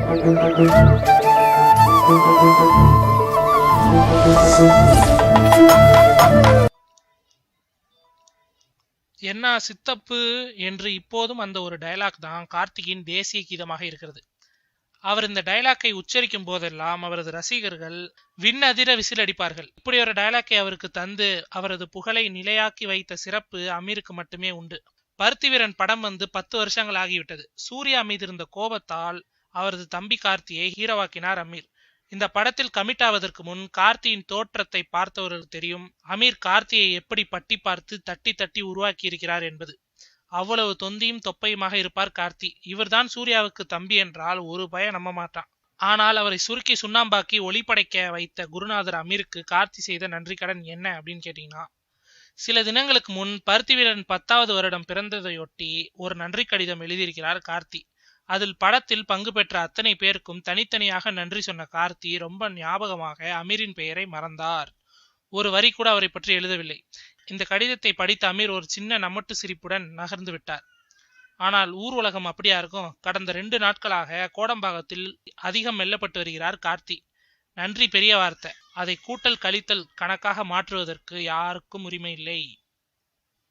என்ன சித்தப்பு என்று இப்போதும் அந்த ஒரு டயலாக் தான் கார்த்திகின் தேசிய கீதமாக இருக்கிறது. அவர் இந்த டயலாக்கை உச்சரிக்கும் போதெல்லாம் அவரது ரசிகர்கள் விண்ணதிர விசில் அடிப்பார்கள். இப்படி ஒரு டயலாக்கை அவருக்கு தந்து அவரது புகழை நிலையாக்கி வைத்த சிறப்பு அமீருக்கு மட்டுமே உண்டு. பருத்தி வீரன் படம் வந்து 10 வருஷங்கள் ஆகிவிட்டது. சூர்யா மீது இருந்த கோபத்தால் அவரது தம்பி கார்த்தியை ஹீரோவாக்கினார் அமீர். இந்த படத்தில் கமிட் ஆவதற்கு முன் கார்த்தியின் தோற்றத்தை பார்த்தவர்களுக்கு தெரியும் அமீர் கார்த்தியை எப்படி பட்டி பார்த்து தட்டி தட்டி உருவாக்கி இருக்கிறார் என்பது. அவ்வளவு தொந்தியும் தொப்பையுமாக இருப்பார் கார்த்தி. இவர்தான் சூர்யாவுக்கு தம்பி என்றால் ஒரு பய நம்ப மாட்டான். ஆனால் அவரை சுருக்கி சுண்ணாம்பாக்கி ஒளிப்படைக்க வைத்த குருநாதர் அமீருக்கு கார்த்தி செய்த நன்றி கடன் என்ன அப்படின்னு கேட்டீங்கன்னா, சில தினங்களுக்கு முன் பருத்தி வீரன் 10வது வருடம் பிறந்ததையொட்டி ஒரு நன்றி கடிதம் எழுதியிருக்கிறார் கார்த்தி. அதில் படத்தில் பங்கு பெற்ற அத்தனை பேருக்கும் தனித்தனியாக நன்றி சொன்ன கார்த்தி ரொம்ப ஞாபகமாக அமீரின் பெயரை மறந்தார். ஒரு வரி கூட அவரை பற்றி எழுதவில்லை. இந்த கடிதத்தை படித்த அமீர் ஒரு சின்ன நமட்டு சிரிப்புடன் நகர்ந்து விட்டார். ஆனால் ஊர் உலகம் அப்படியா இருக்கும்? கடந்த 2 நாட்களாக கோடம்பாகத்தில் அதிகம் மெல்லப்பட்டு வருகிறார் கார்த்தி. நன்றி பெரிய வார்த்தை, அதை கூட்டல் கழித்தல் கணக்காக மாற்றுவதற்கு யாருக்கும் உரிமை இல்லை.